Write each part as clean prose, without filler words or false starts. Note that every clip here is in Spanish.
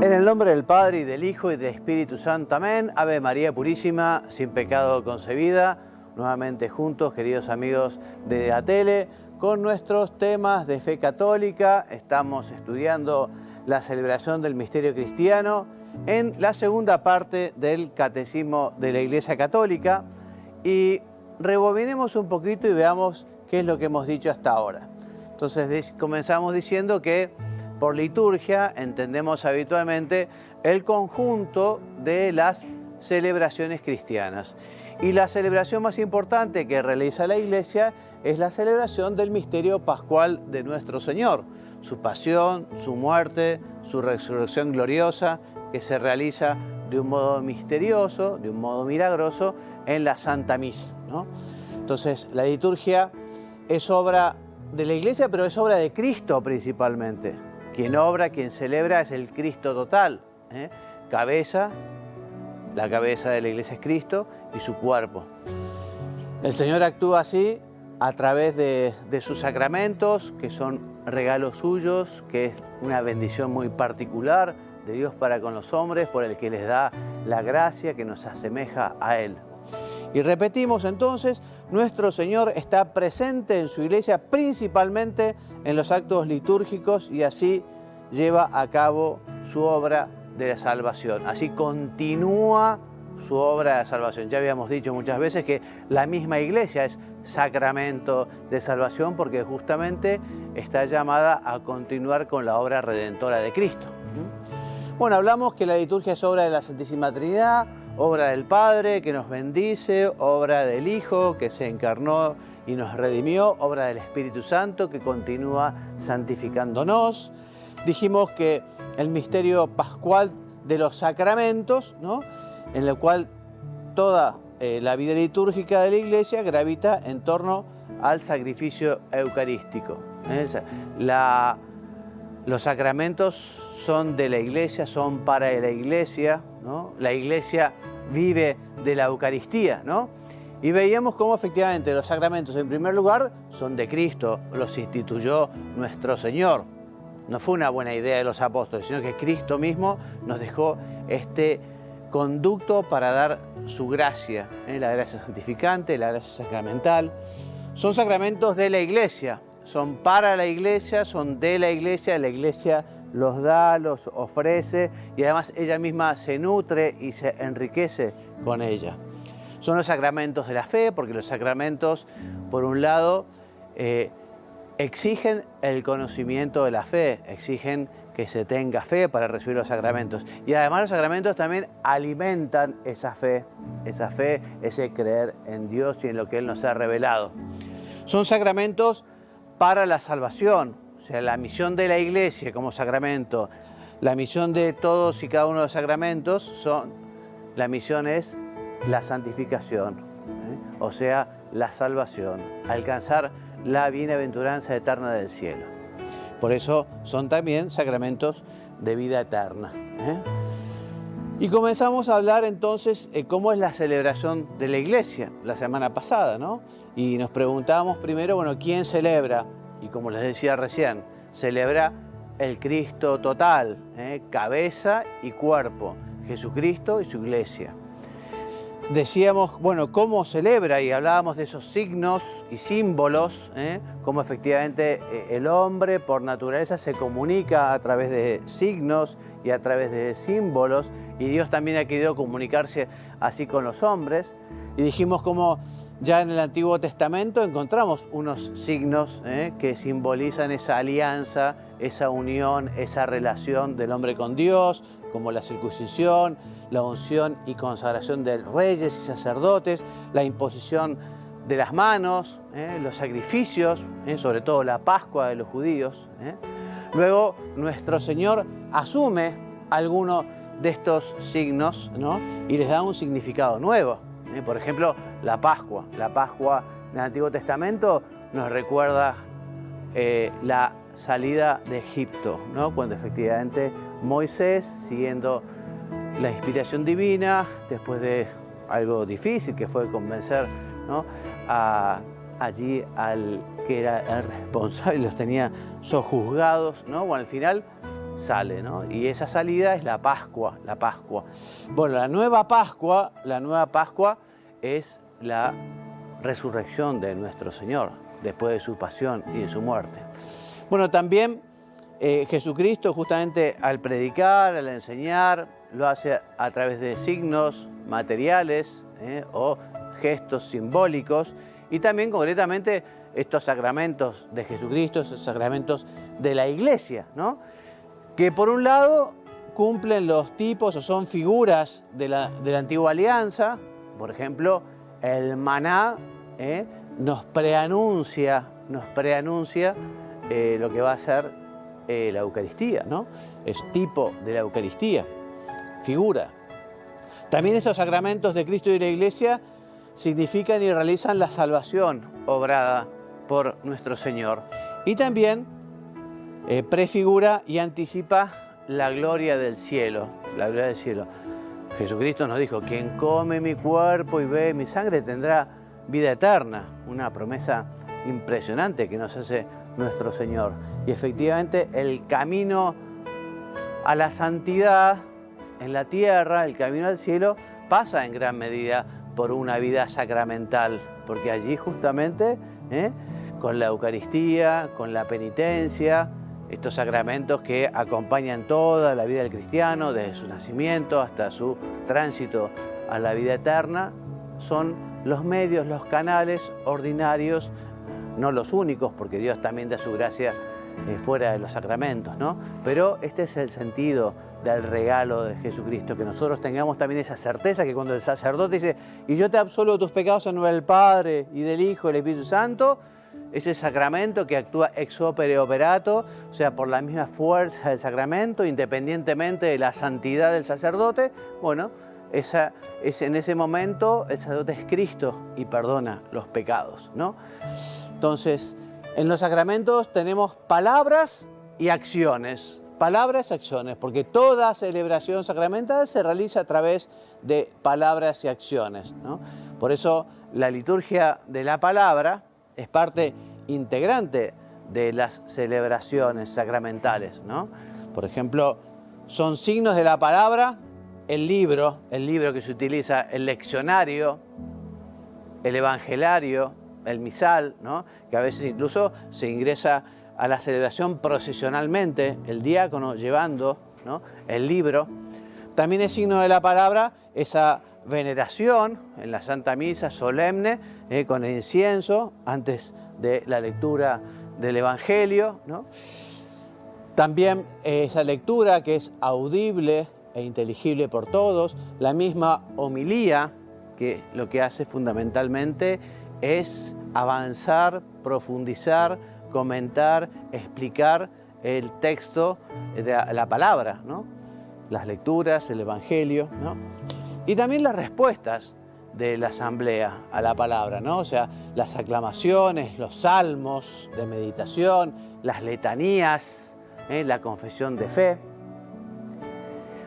En el nombre del Padre, y del Hijo, y del Espíritu Santo. Amén. Ave María Purísima, sin pecado concebida. Nuevamente juntos, queridos amigos de Atele, con nuestros temas de fe católica. Estamos estudiando la celebración del misterio cristiano en la segunda parte del Catecismo de la Iglesia Católica. Y rebobinemos un poquito y veamos qué es lo que hemos dicho hasta ahora. Entonces comenzamos diciendo que por liturgia entendemos habitualmente el conjunto de las celebraciones cristianas. Y la celebración más importante que realiza la Iglesia es la celebración del misterio pascual de nuestro Señor, su pasión, su muerte, su resurrección gloriosa, que se realiza de un modo misterioso, de un modo milagroso, en la Santa Misa, ¿no? Entonces, la liturgia es obra de la Iglesia, pero es obra de Cristo principalmente. Quien obra, quien celebra es el Cristo total, ¿eh? La cabeza de la Iglesia es Cristo y su cuerpo. El Señor actúa así a través de sus sacramentos, que son regalos suyos, que es una bendición muy particular de Dios para con los hombres, por el que les da la gracia que nos asemeja a Él. Y repetimos entonces, nuestro Señor está presente en su Iglesia principalmente en los actos litúrgicos y así lleva a cabo su obra de la salvación. Así continúa su obra de salvación. Ya habíamos dicho muchas veces que la misma Iglesia es sacramento de salvación porque justamente está llamada a continuar con la obra redentora de Cristo. Bueno, hablamos que la liturgia es obra de la Santísima Trinidad, obra del Padre que nos bendice, obra del Hijo que se encarnó y nos redimió, obra del Espíritu Santo que continúa santificándonos. Dijimos que el misterio pascual de los sacramentos, ¿no?, en el cual toda la vida litúrgica de la Iglesia gravita en torno al sacrificio eucarístico. Los sacramentos son de la Iglesia, son para la Iglesia, ¿no? La Iglesia vive de la Eucaristía, ¿no? Y veíamos cómo efectivamente los sacramentos, en primer lugar, son de Cristo, los instituyó nuestro Señor. No fue una buena idea de los apóstoles, sino que Cristo mismo nos dejó este conducto para dar su gracia, la gracia santificante, la gracia sacramental. Son sacramentos de la Iglesia, son para la Iglesia, son de la Iglesia los da, los ofrece y además ella misma se nutre y se enriquece con ella. Son los sacramentos de la fe, porque los sacramentos, por un lado, exigen el conocimiento de la fe, exigen que se tenga fe para recibir los sacramentos. Y además los sacramentos también alimentan esa fe, ese creer en Dios y en lo que Él nos ha revelado. Son sacramentos para la salvación, o sea, la misión de la Iglesia como sacramento, la misión de todos y cada uno de los sacramentos la misión es la santificación, o sea, la salvación, alcanzar la bienaventuranza eterna del cielo. Por eso son también sacramentos de vida eterna. Y comenzamos a hablar entonces cómo es la celebración de la Iglesia la semana pasada, ¿no? Y nos preguntábamos primero, bueno, ¿quién celebra? Y como les decía recién, celebra el Cristo total, cabeza y cuerpo, Jesucristo y su Iglesia. Decíamos, bueno, cómo celebra y hablábamos de esos signos y símbolos, cómo efectivamente el hombre por naturaleza se comunica a través de signos y a través de símbolos y Dios también ha querido comunicarse así con los hombres. Y dijimos cómo ya en el Antiguo Testamento encontramos unos signos que simbolizan esa alianza, esa unión, esa relación del hombre con Dios, como la circuncisión, la unción y consagración de reyes y sacerdotes, la imposición de las manos, los sacrificios, sobre todo la Pascua de los judíos. Luego nuestro Señor asume alguno de estos signos, ¿no?, y les da un significado nuevo. Por ejemplo, la Pascua. La Pascua en el Antiguo Testamento nos recuerda la salida de Egipto, ¿no?, cuando efectivamente Moisés, siguiendo la inspiración divina, después de algo difícil que fue convencer, ¿no?, allí al que era el responsable, los tenía sojuzgados, ¿no? Bueno, al final sale, ¿no? Y esa salida es la Pascua, la Pascua. Bueno, la nueva Pascua es la resurrección de nuestro Señor, después de su pasión y de su muerte. Bueno, también Jesucristo, justamente al predicar, al enseñar, lo hace a través de signos materiales o gestos simbólicos, y también concretamente estos sacramentos de Jesucristo, esos sacramentos de la Iglesia, ¿no? Que por un lado cumplen los tipos o son figuras de la antigua alianza. Por ejemplo, el maná nos preanuncia lo que va a ser la Eucaristía, ¿no? Es tipo de la Eucaristía, figura. También estos sacramentos de Cristo y de la Iglesia significan y realizan la salvación obrada por nuestro Señor. Y también prefigura y anticipa la gloria del cielo, la gloria del cielo. Jesucristo nos dijo, quien come mi cuerpo y bebe mi sangre tendrá vida eterna, una promesa impresionante que nos hace nuestro Señor. Y efectivamente el camino a la santidad en la tierra, el camino al cielo, pasa en gran medida por una vida sacramental, porque allí justamente con la Eucaristía, con la penitencia, estos sacramentos que acompañan toda la vida del cristiano, desde su nacimiento hasta su tránsito a la vida eterna, son los medios, los canales ordinarios, no los únicos, porque Dios también da su gracia fuera de los sacramentos, ¿no? Pero este es el sentido del regalo de Jesucristo, que nosotros tengamos también esa certeza que cuando el sacerdote dice, y yo te absolvo tus pecados en nombre del Padre y del Hijo y del Espíritu Santo, ese sacramento que actúa ex opere operato, o sea, por la misma fuerza del sacramento, independientemente de la santidad del sacerdote, bueno, en ese momento el sacerdote es Cristo y perdona los pecados, ¿no? Entonces, en los sacramentos tenemos palabras y acciones. Palabras y acciones, porque toda celebración sacramental se realiza a través de palabras y acciones, ¿no? Por eso la liturgia de la palabra es parte integrante de las celebraciones sacramentales, ¿no? Por ejemplo, son signos de la palabra el libro que se utiliza, el leccionario, el evangelario, el misal, ¿no? Que a veces incluso se ingresa a la celebración procesionalmente, el diácono llevando, ¿no?, el libro. También es signo de la palabra esa veneración en la Santa Misa solemne, con el incienso antes de la lectura del Evangelio, ¿no? También esa lectura que es audible e inteligible por todos, la misma homilía que lo que hace fundamentalmente es avanzar, profundizar, comentar, explicar el texto de la palabra, ¿no? Las lecturas, el Evangelio, ¿no? Y también las respuestas de la asamblea a la palabra, ¿no? O sea, las aclamaciones, los salmos de meditación, las letanías, la confesión de fe.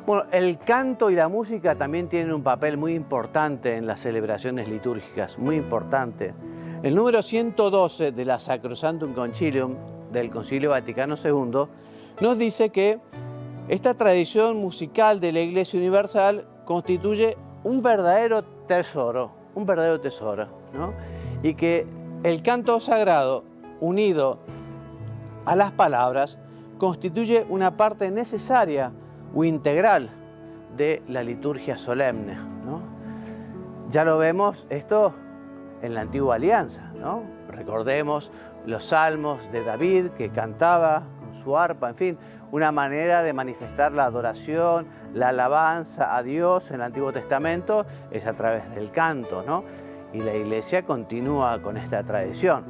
Bueno, el canto y la música también tienen un papel muy importante en las celebraciones litúrgicas, muy importante. El número 112 de la Sacrosanctum Concilium del Concilio Vaticano II nos dice que esta tradición musical de la Iglesia Universal constituye un verdadero tesoro, ¿no? Y que el canto sagrado unido a las palabras constituye una parte necesaria o integral de la liturgia solemne, ¿no? Ya lo vemos esto en la antigua alianza, ¿no? Recordemos los salmos de David que cantaba con su arpa, en fin, una manera de manifestar la adoración, la alabanza a Dios en el Antiguo Testamento es a través del canto, ¿no? Y la Iglesia continúa con esta tradición.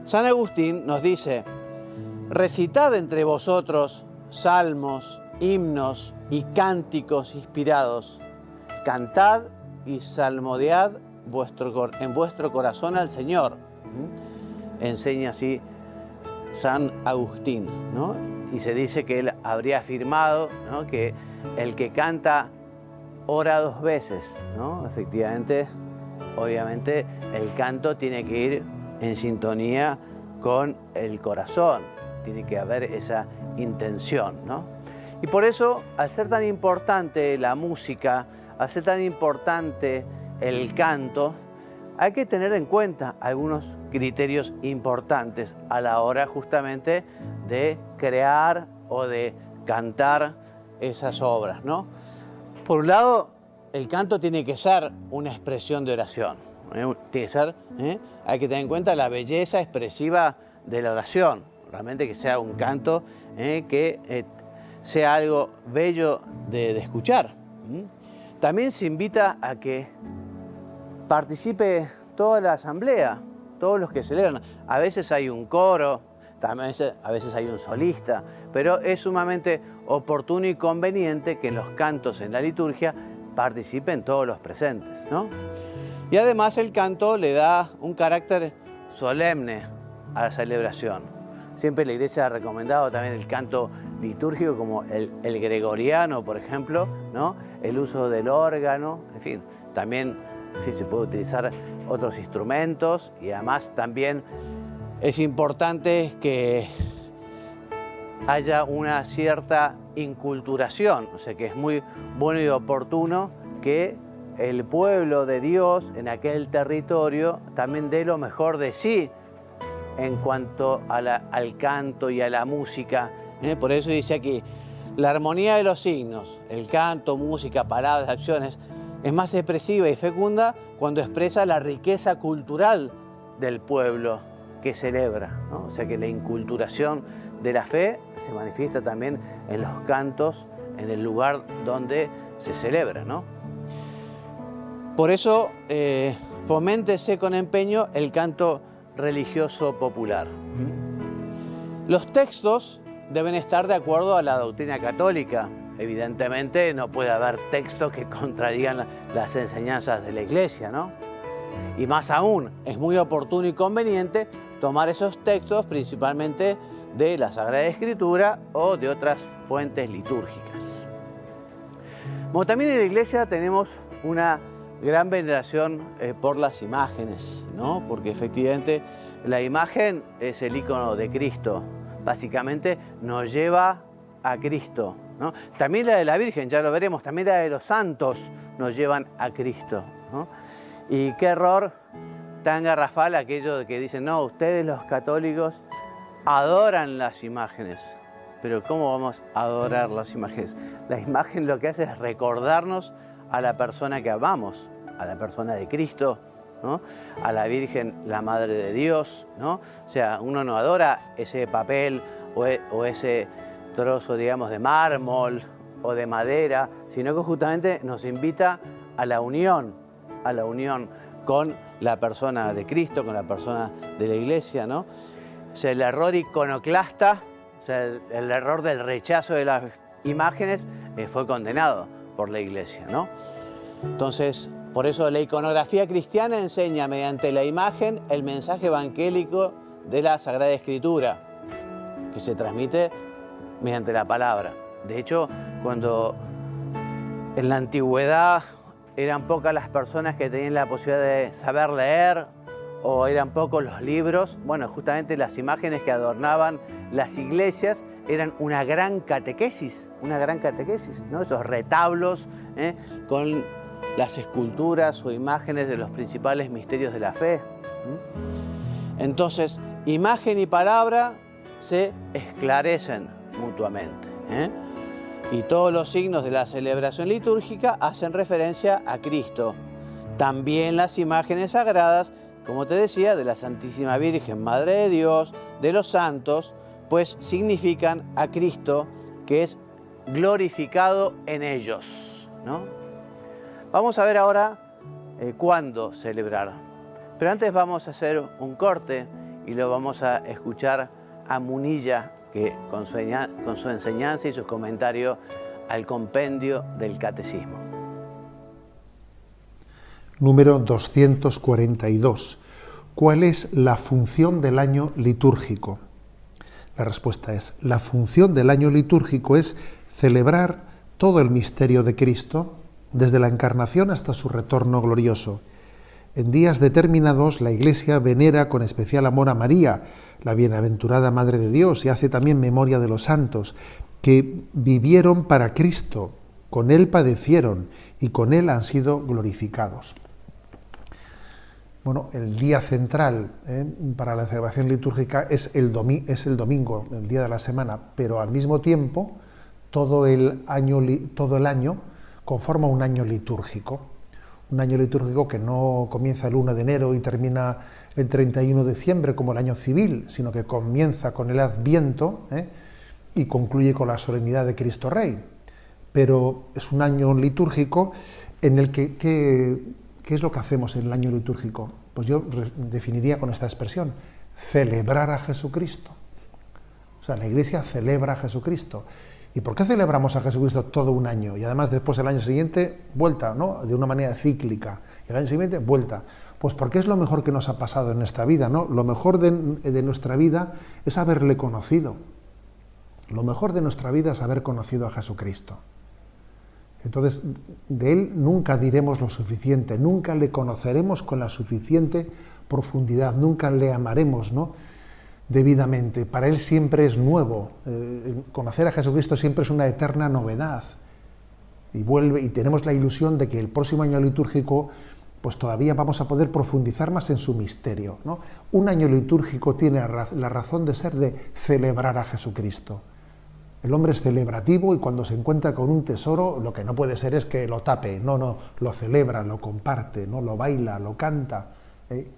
San Agustín nos dice, recitad entre vosotros salmos, himnos y cánticos inspirados, cantad y salmodiad en vuestro corazón al Señor. Enseña así San Agustín, ¿no? Y se dice que él habría afirmado, ¿no?, que el que canta ora dos veces, ¿no? Efectivamente, obviamente, el canto tiene que ir en sintonía con el corazón, tiene que haber esa intención, ¿no? Y por eso, al ser tan importante la música, al ser tan importante el canto, hay que tener en cuenta algunos criterios importantes a la hora justamente de crear o de cantar esas obras, ¿no? Por un lado, el canto tiene que ser una expresión de oración. Tiene que ser, hay que tener en cuenta la belleza expresiva de la oración. Realmente que sea un canto que sea algo bello de escuchar. También se invita a que participe toda la asamblea, todos los que celebran. A veces hay un coro, también a veces hay un solista, pero es sumamente oportuno y conveniente que en los cantos en la liturgia participen todos los presentes, ¿no? Y además el canto le da un carácter solemne a la celebración. Siempre la Iglesia ha recomendado también el canto litúrgico como el gregoriano, por ejemplo, ¿no? El uso del órgano, en fin, también sí, se puede utilizar otros instrumentos y además también es importante que haya una cierta inculturación, o sea que es muy bueno y oportuno que el pueblo de Dios en aquel territorio también dé lo mejor de sí en cuanto al canto y a la música. Por eso dice aquí, la armonía de los signos, el canto, música, palabras, acciones, es más expresiva y fecunda cuando expresa la riqueza cultural del pueblo que celebra, ¿no? O sea que la inculturación de la fe se manifiesta también en los cantos, en el lugar donde se celebra, ¿no? Por eso, foméntese con empeño el canto religioso popular. Los textos deben estar de acuerdo a la doctrina católica. Evidentemente no puede haber textos que contradigan las enseñanzas de la Iglesia, ¿no? Y más aún, es muy oportuno y conveniente tomar esos textos principalmente de la Sagrada Escritura o de otras fuentes litúrgicas. Bueno, también en la Iglesia tenemos una gran veneración por las imágenes, ¿no? Porque efectivamente la imagen es el icono de Cristo. Básicamente nos lleva a Cristo, ¿no? También la de la Virgen, ya lo veremos, también la de los santos nos llevan a Cristo, ¿no? Y qué error tan garrafal aquello de que dicen, no, ustedes los católicos adoran las imágenes. Pero ¿cómo vamos a adorar las imágenes? La imagen lo que hace es recordarnos a la persona que amamos, a la persona de Cristo, ¿no? A la Virgen, la Madre de Dios, ¿no? O sea, uno no adora ese papel o ese trozo, digamos, de mármol o de madera, sino que justamente nos invita a la unión con la persona de Cristo, con la persona de la Iglesia, ¿no? O sea, el error iconoclasta, o sea, el error del rechazo de las imágenes fue condenado por la Iglesia, ¿no? Entonces, por eso la iconografía cristiana enseña mediante la imagen el mensaje evangélico de la Sagrada Escritura, que se transmite mediante la palabra. De hecho, cuando en la antigüedad eran pocas las personas que tenían la posibilidad de saber leer o eran pocos los libros, bueno, justamente las imágenes que adornaban las iglesias eran una gran catequesis, ¿no? Esos retablos con las esculturas o imágenes de los principales misterios de la fe. Entonces, imagen y palabra se esclarecen mutuamente, y todos los signos de la celebración litúrgica hacen referencia a Cristo. También las imágenes sagradas, como te decía, de la Santísima Virgen, Madre de Dios, de los santos, pues significan a Cristo, que es glorificado en ellos, ¿no? Vamos a ver ahora cuándo celebrar. Pero antes vamos a hacer un corte y lo vamos a escuchar a Munilla, que con su enseñanza y sus comentarios al compendio del Catecismo. Número 242. ¿Cuál es la función del año litúrgico? La respuesta es, la función del año litúrgico es celebrar todo el misterio de Cristo, desde la encarnación hasta su retorno glorioso, En días determinados la Iglesia venera con especial amor a María, la bienaventurada Madre de Dios, y hace también memoria de los santos que vivieron para Cristo, con Él padecieron y con Él han sido glorificados. Bueno, el día central para la celebración litúrgica es el domingo, el día de la semana, pero al mismo tiempo todo el año conforma un año litúrgico. Un año litúrgico que no comienza el 1 de enero y termina el 31 de diciembre como el año civil, sino que comienza con el Adviento y concluye con la solemnidad de Cristo Rey. Pero es un año litúrgico en el que ¿qué es lo que hacemos en el año litúrgico? Pues yo definiría con esta expresión: celebrar a Jesucristo. O sea, la Iglesia celebra a Jesucristo. ¿Y por qué celebramos a Jesucristo todo un año? Y además después el año siguiente, vuelta, ¿no? De una manera cíclica. Y el año siguiente, vuelta. Pues porque es lo mejor que nos ha pasado en esta vida, ¿no? Lo mejor de nuestra vida es haberle conocido. Lo mejor de nuestra vida es haber conocido a Jesucristo. Entonces, de Él nunca diremos lo suficiente, nunca le conoceremos con la suficiente profundidad, nunca le amaremos, ¿no?, debidamente. Para Él siempre es nuevo. Conocer a Jesucristo siempre es una eterna novedad. Y tenemos la ilusión de que el próximo año litúrgico pues todavía vamos a poder profundizar más en su misterio, ¿no? Un año litúrgico tiene la razón de ser de celebrar a Jesucristo. El hombre es celebrativo y cuando se encuentra con un tesoro, lo que no puede ser es que lo tape, no, lo celebra, lo comparte, ¿no? Lo baila, lo canta,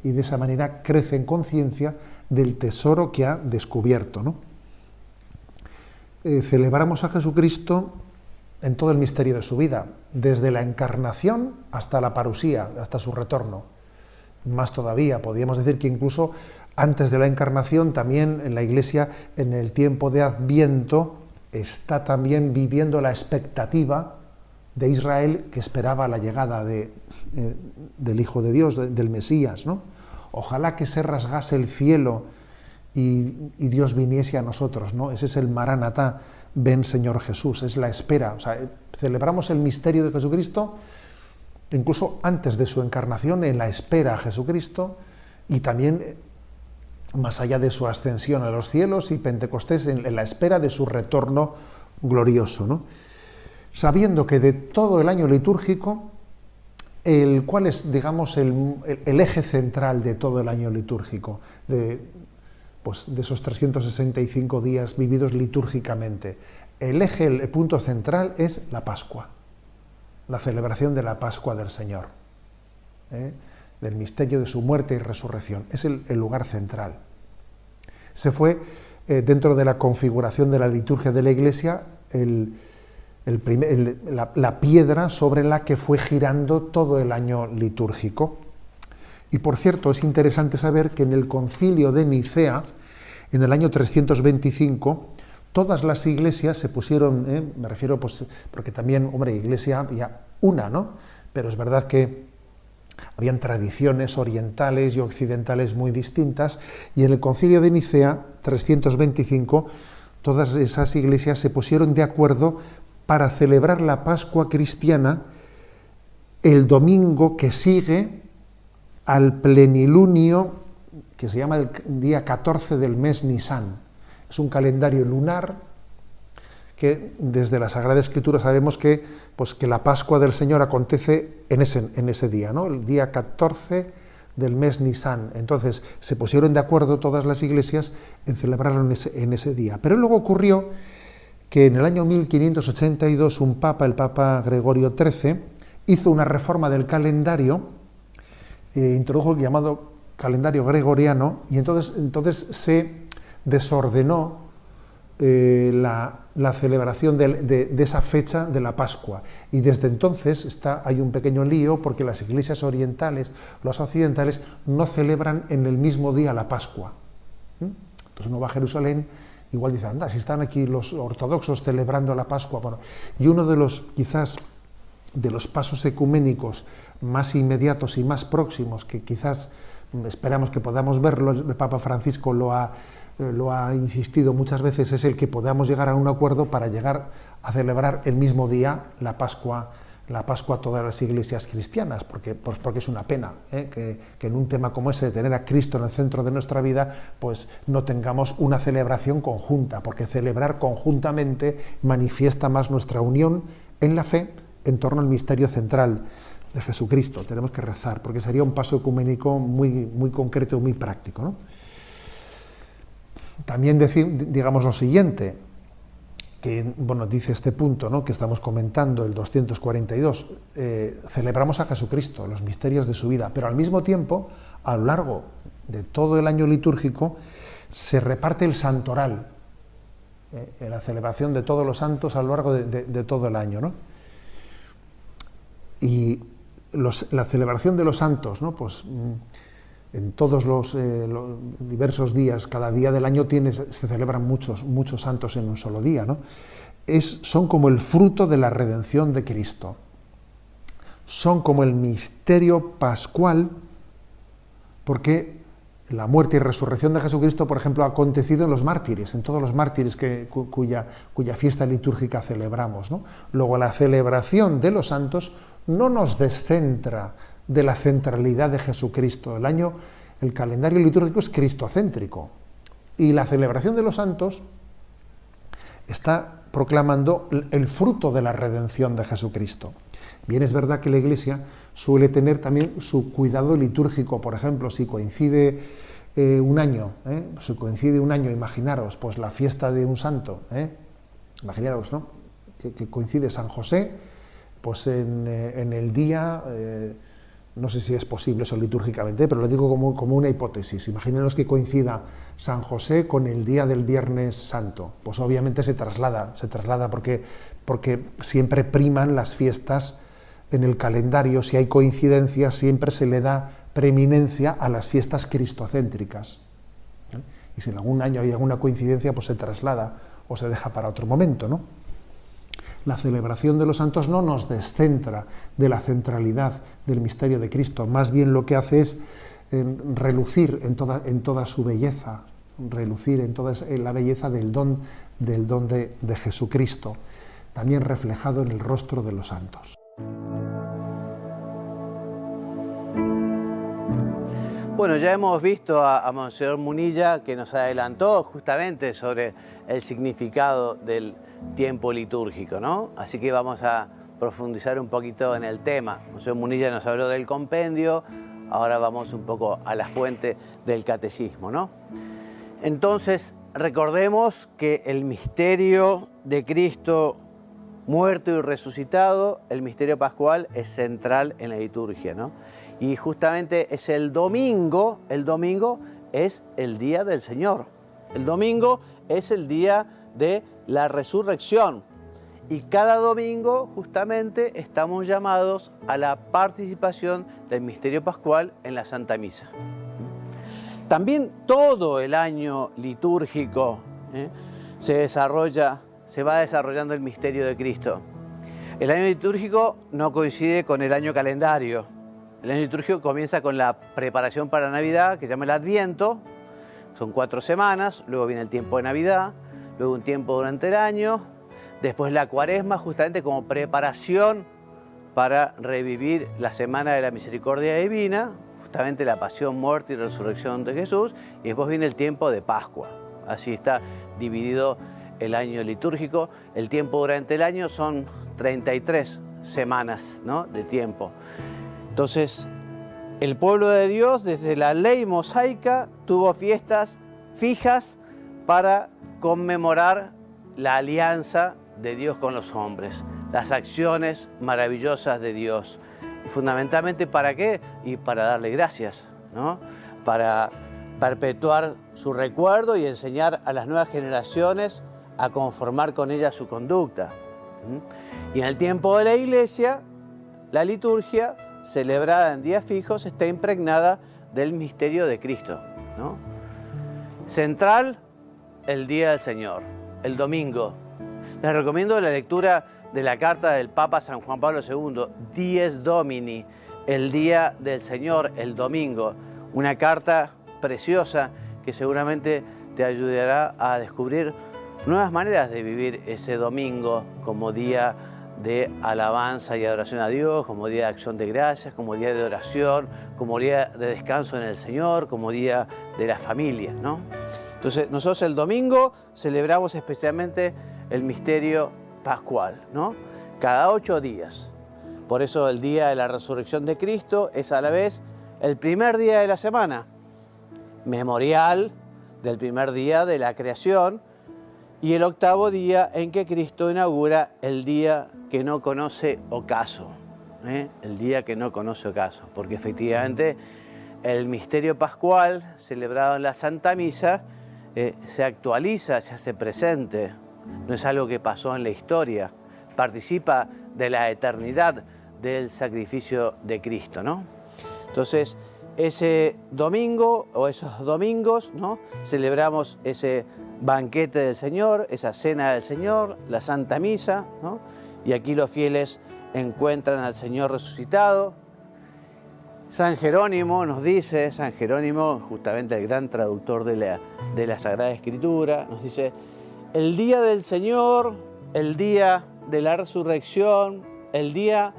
y de esa manera crece en conciencia del tesoro que ha descubierto, ¿no? Celebramos a Jesucristo en todo el misterio de su vida, desde la encarnación hasta la parusía, hasta su retorno. Más todavía, podríamos decir que incluso antes de la encarnación, también en la Iglesia, en el tiempo de Adviento, está también viviendo la expectativa de Israel que esperaba la llegada del Hijo de Dios, del Mesías, ¿no? Ojalá que se rasgase el cielo y Dios viniese a nosotros, ¿no? Ese es el Maranatá, ven Señor Jesús, es la espera. O sea, celebramos el misterio de Jesucristo incluso antes de su encarnación, en la espera a Jesucristo, y también más allá de su ascensión a los cielos y Pentecostés, en la espera de su retorno glorioso, ¿no? Sabiendo que de todo el año litúrgico, ¿cuál es, digamos, el eje central de todo el año litúrgico, de esos 365 días vividos litúrgicamente? El eje, el punto central es la Pascua, la celebración de la Pascua del Señor, del misterio de su muerte y resurrección. Es el lugar central. Se fue, dentro de la configuración de la liturgia de la Iglesia, la piedra sobre la que fue girando todo el año litúrgico. Y por cierto, es interesante saber que en el Concilio de Nicea, en el año 325, todas las iglesias se pusieron, me refiero, pues, porque también, hombre, iglesia había una, ¿no? Pero es verdad que habían tradiciones orientales y occidentales muy distintas, y en el Concilio de Nicea, 325, todas esas iglesias se pusieron de acuerdo para celebrar la Pascua cristiana el domingo que sigue al plenilunio, que se llama el día 14 del mes Nisan. Es un calendario lunar que desde la Sagrada Escritura sabemos que la Pascua del Señor acontece en ese día, ¿no? El día 14 del mes Nisan. Entonces se pusieron de acuerdo todas las iglesias en celebrarlo en ese día. Pero luego ocurrió que en el año 1582 un papa, el Papa Gregorio XIII, hizo una reforma del calendario, introdujo el llamado calendario gregoriano, y entonces se desordenó la celebración de esa fecha de la Pascua. Y desde entonces hay un pequeño lío, porque las iglesias orientales, los occidentales, no celebran en el mismo día la Pascua. Entonces uno va a Jerusalén, igual dice, anda, si están aquí los ortodoxos celebrando la Pascua. Bueno, y uno de los, quizás, de los pasos ecuménicos más inmediatos y más próximos, que quizás esperamos que podamos verlo, el Papa Francisco lo ha insistido muchas veces, es el que podamos llegar a un acuerdo para llegar a celebrar el mismo día la Pascua la Pascua a todas las iglesias cristianas, porque es una pena que en un tema como ese, de tener a Cristo en el centro de nuestra vida, pues no tengamos una celebración conjunta, porque celebrar conjuntamente manifiesta más nuestra unión en la fe en torno al misterio central de Jesucristo. Tenemos que rezar, porque sería un paso ecuménico muy, muy concreto y muy práctico, ¿no? También digamos lo siguiente, que bueno, dice este punto, ¿no?, que estamos comentando, el 242, celebramos a Jesucristo, los misterios de su vida, pero al mismo tiempo, a lo largo de todo el año litúrgico, se reparte el santoral, la celebración de todos los santos a lo largo de todo el año, ¿no? Y la celebración de los santos, ¿no?, pues en todos los diversos días, cada día del año se celebran muchos santos en un solo día, ¿no? Son como el fruto de la redención de Cristo. Son como el misterio pascual, porque la muerte y resurrección de Jesucristo, por ejemplo, ha acontecido en los mártires, en todos los mártires cuya fiesta litúrgica celebramos, ¿no? Luego, la celebración de los santos no nos descentra de la centralidad de Jesucristo. El calendario litúrgico es cristocéntrico, y la celebración de los santos está proclamando el fruto de la redención de Jesucristo. Bien, es verdad que la Iglesia suele tener también su cuidado litúrgico. Por ejemplo, si coincide un año, imaginaros, pues la fiesta de un santo, imaginaros, ¿no?, que coincide San José, pues en el día, no sé si es posible eso litúrgicamente, pero lo digo como una hipótesis. Imaginaros que coincida San José con el día del Viernes Santo. Pues obviamente se traslada porque siempre priman las fiestas en el calendario. Si hay coincidencias, siempre se le da preeminencia a las fiestas cristocéntricas. Y si en algún año hay alguna coincidencia, pues se traslada o se deja para otro momento, ¿no? La celebración de los santos no nos descentra de la centralidad del misterio de Cristo, más bien lo que hace es relucir en toda su belleza, relucir en la belleza del don de Jesucristo, también reflejado en el rostro de los santos. Bueno, ya hemos visto a Monseñor Munilla, que nos adelantó justamente sobre el significado del tiempo litúrgico, ¿no? Así que vamos a profundizar un poquito en el tema. Monseñor Munilla nos habló del compendio, ahora vamos un poco a la fuente del catecismo, ¿no? Entonces, recordemos que el misterio de Cristo muerto y resucitado, el misterio pascual, es central en la liturgia, ¿no? Y justamente es el domingo es el día del Señor. El domingo es el día de la resurrección. Y cada domingo justamente estamos llamados a la participación del misterio pascual en la Santa Misa. También todo el año litúrgico se va desarrollando el misterio de Cristo. El año litúrgico no coincide con el año calendario. El año litúrgico comienza con la preparación para Navidad, que se llama el Adviento. Son 4 semanas, luego viene el tiempo de Navidad, luego un tiempo durante el año, después la Cuaresma, justamente como preparación para revivir la Semana de la Misericordia Divina, justamente la pasión, muerte y resurrección de Jesús, y después viene el tiempo de Pascua. Así está dividido el año litúrgico. El tiempo durante el año son 33 semanas, ¿no?, de tiempo. Entonces, el pueblo de Dios, desde la ley mosaica, tuvo fiestas fijas para conmemorar la alianza de Dios con los hombres, las acciones maravillosas de Dios. Y fundamentalmente, ¿para qué? Y para darle gracias, ¿no? Para perpetuar su recuerdo y enseñar a las nuevas generaciones a conformar con ella su conducta. Y en el tiempo de la Iglesia, la liturgia, celebrada en días fijos, está impregnada del misterio de Cristo, ¿no? Central, el Día del Señor, el domingo. Les recomiendo la lectura de la carta del Papa San Juan Pablo II, Dies Domini, el Día del Señor, el domingo. Una carta preciosa que seguramente te ayudará a descubrir nuevas maneras de vivir ese domingo como día de alabanza y adoración a Dios, como día de acción de gracias, como día de oración, como día de descanso en el Señor, como día de la familia, ¿no? Entonces, nosotros el domingo celebramos especialmente el misterio pascual, ¿no? Cada 8 días. Por eso el día de la resurrección de Cristo es a la vez el primer día de la semana, memorial del primer día de la creación, y el 8º día en que Cristo inaugura el día que no conoce ocaso, el día que no conoce ocaso, porque efectivamente el misterio pascual celebrado en la Santa Misa se actualiza, se hace presente, no es algo que pasó en la historia, participa de la eternidad del sacrificio de Cristo, ¿no? Entonces, ese domingo o esos domingos, ¿no?, celebramos ese banquete del Señor, esa cena del Señor, la Santa Misa, ¿no? Y aquí los fieles encuentran al Señor resucitado. San Jerónimo nos dice, San Jerónimo, justamente el gran traductor de la Sagrada Escritura, nos dice: el día del Señor, el día de la resurrección, el día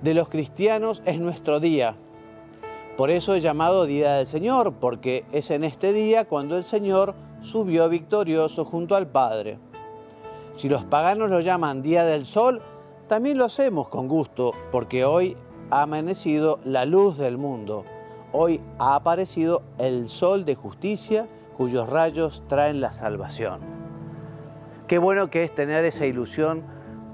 de los cristianos es nuestro día. Por eso es llamado Día del Señor, porque es en este día cuando el Señor subió victorioso junto al Padre. Si los paganos lo llaman Día del Sol, también lo hacemos con gusto, porque hoy ha amanecido la luz del mundo. Hoy ha aparecido el sol de justicia, cuyos rayos traen la salvación. Qué bueno que es tener esa ilusión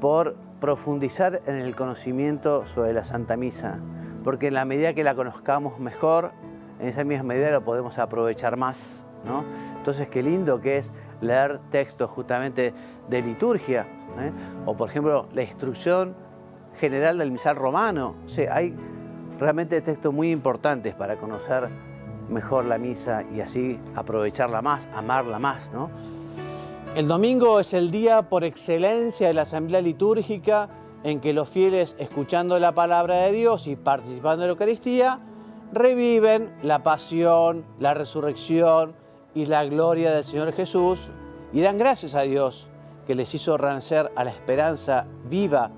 por profundizar en el conocimiento sobre la Santa Misa, porque en la medida que la conozcamos mejor, en esa misma medida lo podemos aprovechar más, ¿no? Entonces, qué lindo que es leer textos justamente de liturgia, o por ejemplo la instrucción general del misal romano. O sea, hay realmente textos muy importantes para conocer mejor la misa y así aprovecharla más, amarla más, ¿no? El domingo es el día por excelencia de la asamblea litúrgica en que los fieles, escuchando la palabra de Dios y participando en la Eucaristía, reviven la pasión, la resurrección y la gloria del Señor Jesús y dan gracias a Dios que les hizo renacer a la esperanza viva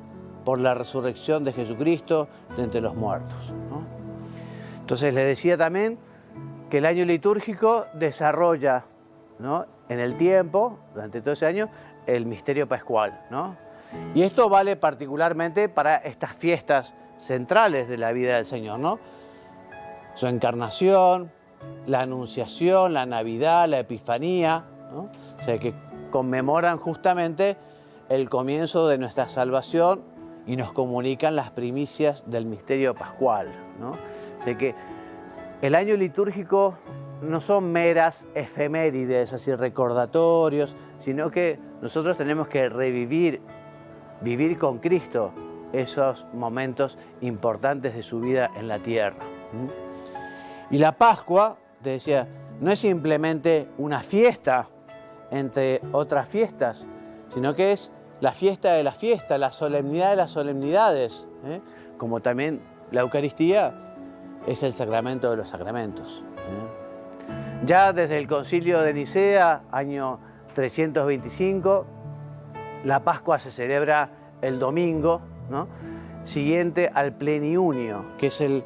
por la resurrección de Jesucristo de entre los muertos, ¿no? Entonces les decía también que el año litúrgico desarrolla, ¿no?, en el tiempo, durante todo ese año, el misterio pascual, ¿no? Y esto vale particularmente para estas fiestas centrales de la vida del Señor, ¿no? Su encarnación, la anunciación, la Navidad, la Epifanía, ¿no? O sea, que conmemoran justamente el comienzo de nuestra salvación y nos comunican las primicias del misterio pascual, ¿no? O sea que el año litúrgico no son meras efemérides, así recordatorios, sino que nosotros tenemos que revivir, vivir con Cristo esos momentos importantes de su vida en la tierra. Y la Pascua, te decía, no es simplemente una fiesta entre otras fiestas, sino que es la fiesta de las fiestas, la solemnidad de las solemnidades, como también la Eucaristía es el sacramento de los sacramentos. Ya desde el Concilio de Nicea, año 325, la Pascua se celebra el domingo, ¿no?, siguiente al pleniunio, que es el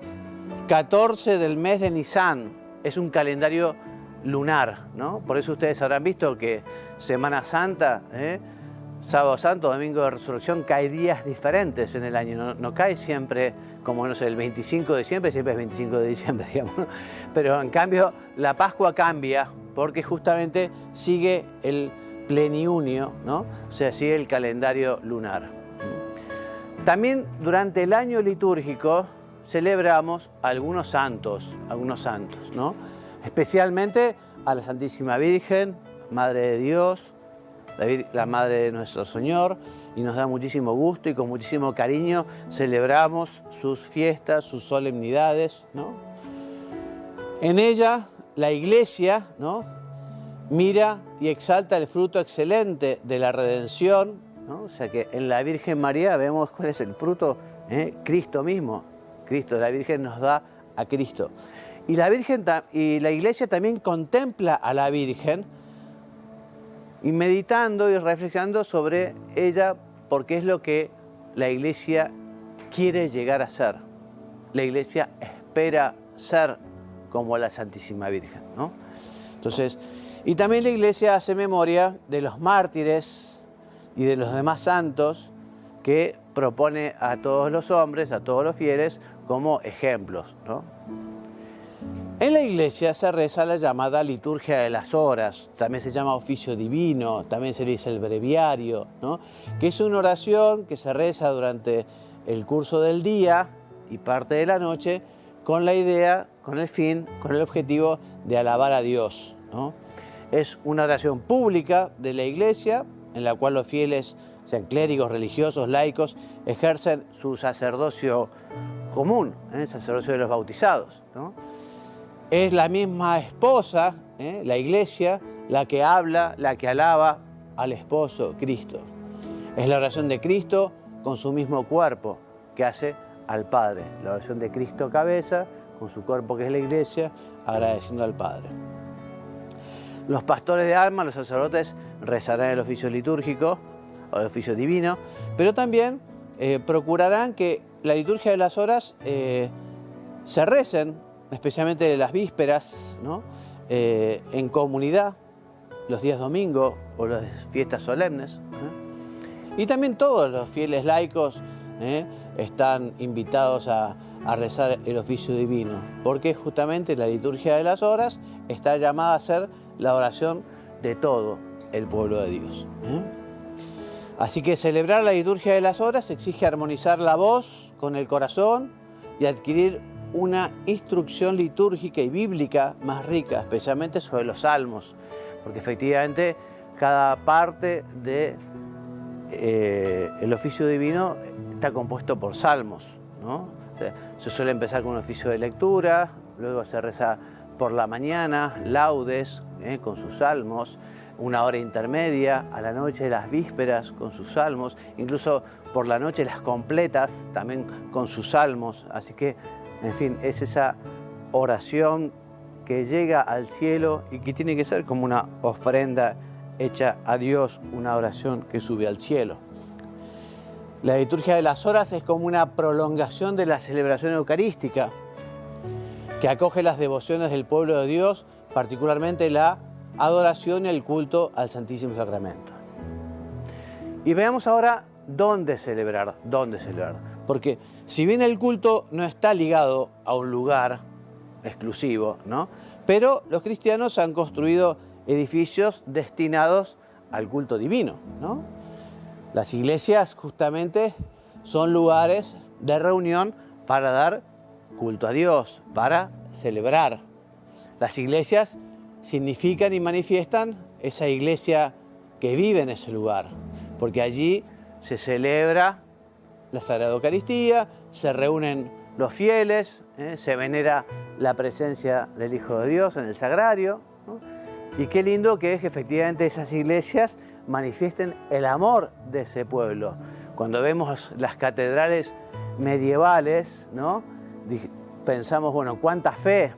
14 del mes de Nisan. Es un calendario lunar, ¿no? Por eso ustedes habrán visto que Semana Santa, Sábado Santo, Domingo de Resurrección, cae días diferentes en el año. No cae siempre como, no sé, el 25 de diciembre, siempre es 25 de diciembre, digamos, ¿no? Pero en cambio la Pascua cambia porque justamente sigue el pleniunio, ¿no? O sea, sigue el calendario lunar. También durante el año litúrgico celebramos algunos santos, ¿no? Especialmente a la Santísima Virgen, Madre de Dios, la Madre de nuestro Señor, y nos da muchísimo gusto y con muchísimo cariño celebramos sus fiestas, sus solemnidades, ¿no? En ella la Iglesia, ¿no?, mira y exalta el fruto excelente de la redención, ¿no? O sea que en la Virgen María vemos cuál es el fruto, Cristo mismo. Cristo, la Virgen nos da a Cristo. Y la Iglesia también contempla a la Virgen y meditando y reflexionando sobre ella, porque es lo que la Iglesia quiere llegar a ser. La Iglesia espera ser como la Santísima Virgen, ¿no? Entonces, y también la Iglesia hace memoria de los mártires y de los demás santos que propone a todos los hombres, a todos los fieles, como ejemplos, ¿no? En la Iglesia se reza la llamada liturgia de las horas, también se llama oficio divino, también se dice el breviario, ¿no? Que es una oración que se reza durante el curso del día y parte de la noche con la idea, con el fin, con el objetivo de alabar a Dios, ¿no? Es una oración pública de la Iglesia en la cual los fieles, sean clérigos, religiosos, laicos, ejercen su sacerdocio común, el sacerdocio de los bautizados, ¿no? Es la misma esposa, la Iglesia, la que habla, la que alaba al esposo, Cristo. Es la oración de Cristo con su mismo cuerpo que hace al Padre. La oración de Cristo cabeza, con su cuerpo que es la Iglesia, agradeciendo al Padre. Los pastores de almas, los sacerdotes, rezarán el oficio litúrgico o el oficio divino, pero también procurarán que la liturgia de las horas se recen, especialmente de las vísperas, ¿no? En comunidad, los días domingo o las fiestas solemnes. Y también todos los fieles laicos están invitados a rezar el oficio divino, porque justamente la liturgia de las horas está llamada a ser la oración de todo el pueblo de Dios. Así que celebrar la liturgia de las horas exige armonizar la voz con el corazón y adquirir una instrucción litúrgica y bíblica más rica, especialmente sobre los salmos, porque efectivamente cada parte del oficio divino está compuesto por salmos, ¿no? O sea, se suele empezar con un oficio de lectura, luego se reza por la mañana, laudes con sus salmos, una hora intermedia, a la noche las vísperas con sus salmos, incluso por la noche las completas también con sus salmos, así que en fin, es esa oración que llega al cielo y que tiene que ser como una ofrenda hecha a Dios, una oración que sube al cielo. La liturgia de las horas es como una prolongación de la celebración eucarística que acoge las devociones del pueblo de Dios, particularmente la adoración y el culto al Santísimo Sacramento. Y veamos ahora dónde celebrar. Porque si bien el culto no está ligado a un lugar exclusivo, ¿no? Pero los cristianos han construido edificios destinados al culto divino, ¿no? Las iglesias justamente son lugares de reunión para dar culto a Dios, para celebrar. Las iglesias significan y manifiestan esa iglesia que vive en ese lugar, porque allí se celebra la Sagrada Eucaristía, se reúnen los fieles, se venera la presencia del Hijo de Dios en el sagrario, ¿no? Y qué lindo que es que efectivamente esas iglesias manifiesten el amor de ese pueblo. Cuando vemos las catedrales medievales, ¿no? Pensamos, bueno, cuánta fe.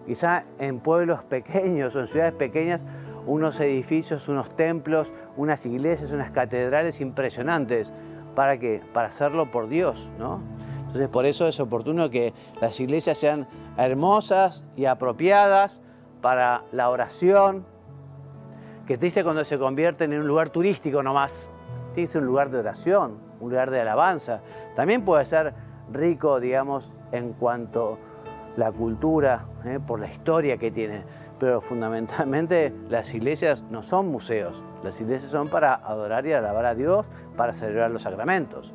Quizá en pueblos pequeños o en ciudades pequeñas, unos edificios, unos templos, unas iglesias, unas catedrales impresionantes. ¿Para qué? Para hacerlo por Dios, ¿no? Entonces, por eso es oportuno que las iglesias sean hermosas y apropiadas para la oración. Qué triste cuando se convierten en un lugar turístico nomás. Tiene que ser un lugar de oración, un lugar de alabanza. También puede ser rico, digamos, en cuanto a la cultura, por la historia que tiene. Pero fundamentalmente las iglesias no son museos. Las iglesias son para adorar y alabar a Dios, para celebrar los sacramentos.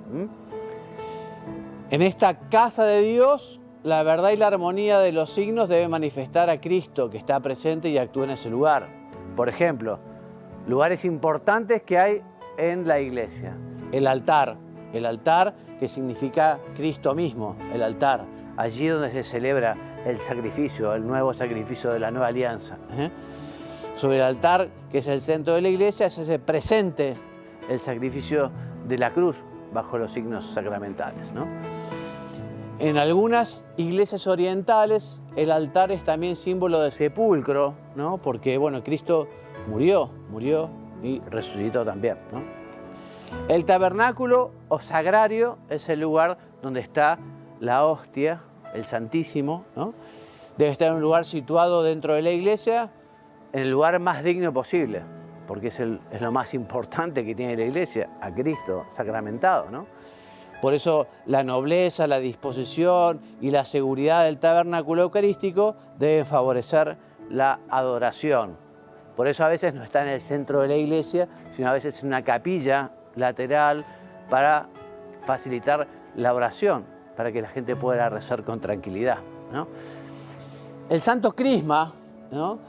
En esta casa de Dios, la verdad y la armonía de los signos deben manifestar a Cristo, que está presente y actúa en ese lugar. Por ejemplo, lugares importantes que hay en la iglesia. El altar que significa Cristo mismo, el altar. Allí donde se celebra el sacrificio, el nuevo sacrificio de la nueva alianza. Sobre el altar, que es el centro de la iglesia, se hace presente el sacrificio de la cruz bajo los signos sacramentales, ¿no? En algunas iglesias orientales, el altar es también símbolo de sepulcro, ¿no? Porque, bueno, Cristo murió y resucitó también, ¿no? El tabernáculo o sagrario es el lugar donde está la hostia, el Santísimo, ¿no? Debe estar en un lugar situado dentro de la iglesia, en el lugar más digno posible, porque es lo más importante que tiene la iglesia, a Cristo sacramentado, ¿no? Por eso la nobleza, la disposición y la seguridad del tabernáculo eucarístico deben favorecer la adoración. Por eso a veces no está en el centro de la iglesia, sino a veces en una capilla lateral para facilitar la oración, para que la gente pueda rezar con tranquilidad, ¿no? El Santo Crisma, ¿no?,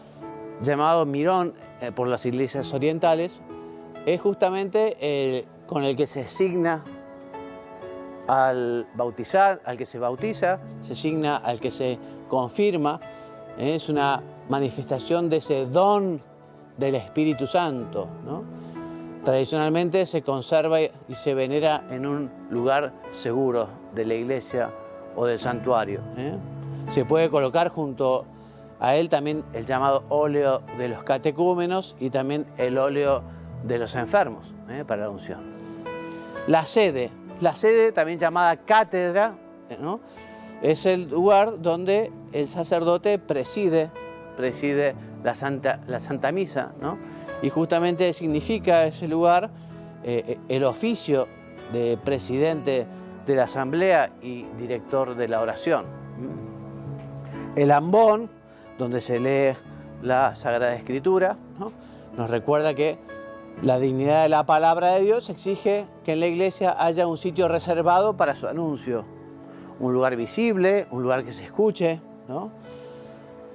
llamado mirón por las iglesias orientales, es justamente con el que se signa al bautizar, al que se bautiza, se signa al que se confirma. Es una manifestación de ese don del Espíritu Santo, ¿no? Tradicionalmente se conserva y se venera en un lugar seguro de la iglesia o del santuario. Se puede colocar junto a él también el llamado óleo de los catecúmenos y también el óleo de los enfermos para la unción. La sede también llamada cátedra, ¿no?, es el lugar donde el sacerdote preside la Santa Misa, ¿no? Y justamente significa ese lugar el oficio de presidente de la asamblea y director de la oración. El ambón, donde se lee la Sagrada Escritura, ¿no?, nos recuerda que la dignidad de la palabra de Dios exige que en la iglesia haya un sitio reservado para su anuncio, un lugar visible, un lugar que se escuche, ¿no?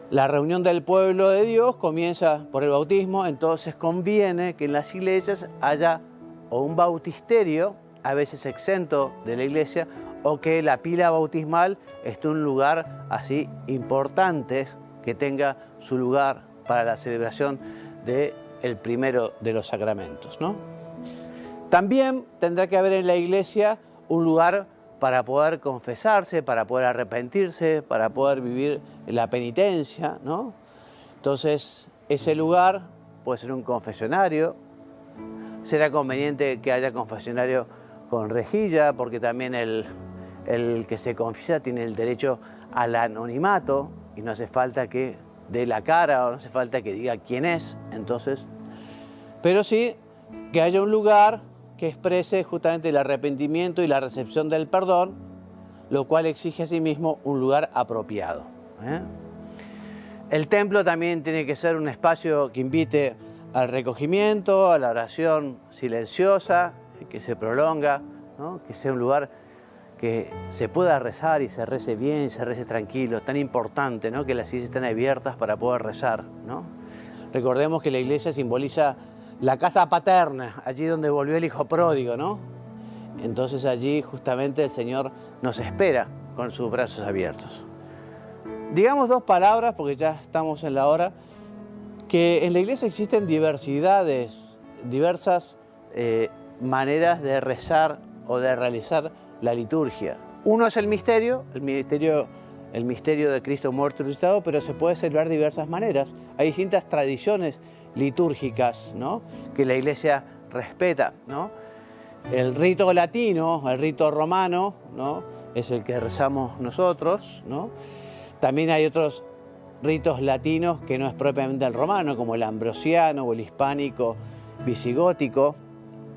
La reunión del pueblo de Dios comienza por el bautismo, entonces conviene que en las iglesias haya o un bautisterio, a veces exento de la iglesia, o que la pila bautismal esté en un lugar así importante, que tenga su lugar para la celebración del primero de los sacramentos, ¿no? También tendrá que haber en la iglesia un lugar para poder confesarse, para poder arrepentirse, para poder vivir la penitencia, ¿no? Entonces, ese lugar puede ser un confesionario. Será conveniente que haya confesionario con rejilla, porque también el que se confiesa tiene el derecho al anonimato y no hace falta que dé la cara o no hace falta que diga quién es. Entonces, pero sí que haya un lugar que exprese justamente el arrepentimiento y la recepción del perdón, lo cual exige asimismo un lugar apropiado. El templo también tiene que ser un espacio que invite al recogimiento, a la oración silenciosa, que se prolonga, ¿no?, que sea un lugar que se pueda rezar y se rece bien, se rece tranquilo. Tan importante, ¿no?, que las iglesias estén abiertas para poder rezar, ¿no? Recordemos que la iglesia simboliza la casa paterna, allí donde volvió el hijo pródigo, ¿no? Entonces allí justamente el Señor nos espera con sus brazos abiertos. Digamos dos palabras, porque ya estamos en la hora, que en la iglesia existen diversas maneras de rezar o de realizar la liturgia. Uno es el misterio de Cristo muerto y resucitado, pero se puede celebrar de diversas maneras. Hay distintas tradiciones litúrgicas, ¿no?, que la iglesia respeta, ¿no? El rito latino, el rito romano, ¿no?, es el que rezamos nosotros, ¿no? También hay otros ritos latinos que no es propiamente el romano, como el ambrosiano o el hispánico visigótico,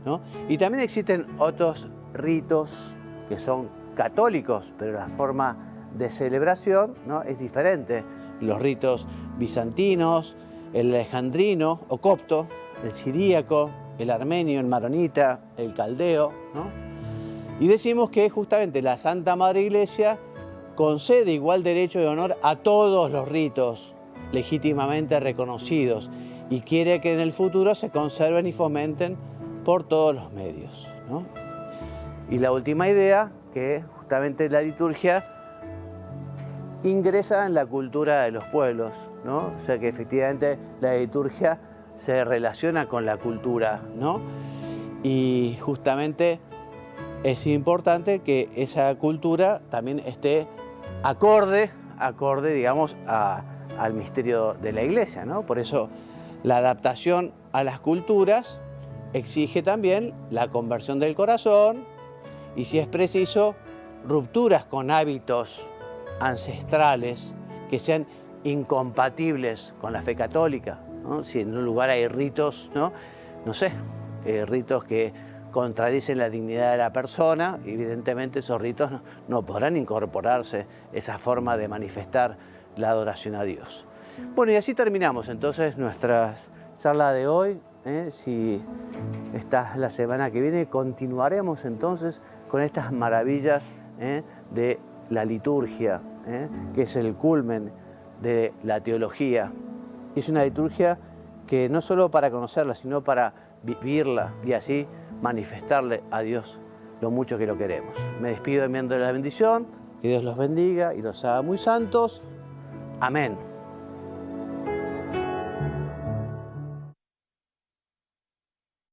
¿no? Y también existen otros ritos que son católicos, pero la forma de celebración, ¿no?, es diferente. Los ritos bizantinos, el alejandrino o copto, el siríaco, el armenio, el maronita, el caldeo, ¿no? Y decimos que justamente la Santa Madre Iglesia concede igual derecho y honor a todos los ritos legítimamente reconocidos y quiere que en el futuro se conserven y fomenten por todos los medios, ¿no? Y la última idea, que justamente la liturgia ingresa en la cultura de los pueblos, ¿no? O sea que efectivamente la liturgia se relaciona con la cultura, ¿no? Y justamente es importante que esa cultura también esté acorde, digamos, al misterio de la iglesia, ¿no? Por eso la adaptación a las culturas exige también la conversión del corazón y, si es preciso, rupturas con hábitos ancestrales que sean incompatibles con la fe católica, ¿no? Si en un lugar hay ritos, no sé, ritos que contradicen la dignidad de la persona, evidentemente esos ritos no podrán incorporarse esa forma de manifestar la adoración a Dios. Bueno, y así terminamos entonces nuestra charla de hoy. Si esta la semana que viene continuaremos entonces con estas maravillas de la liturgia, que es el culmen de la teología. Es una liturgia que no solo para conocerla, sino para vivirla y así manifestarle a Dios lo mucho que lo queremos. Me despido enviándole la bendición, que Dios los bendiga y los haga muy santos. Amén.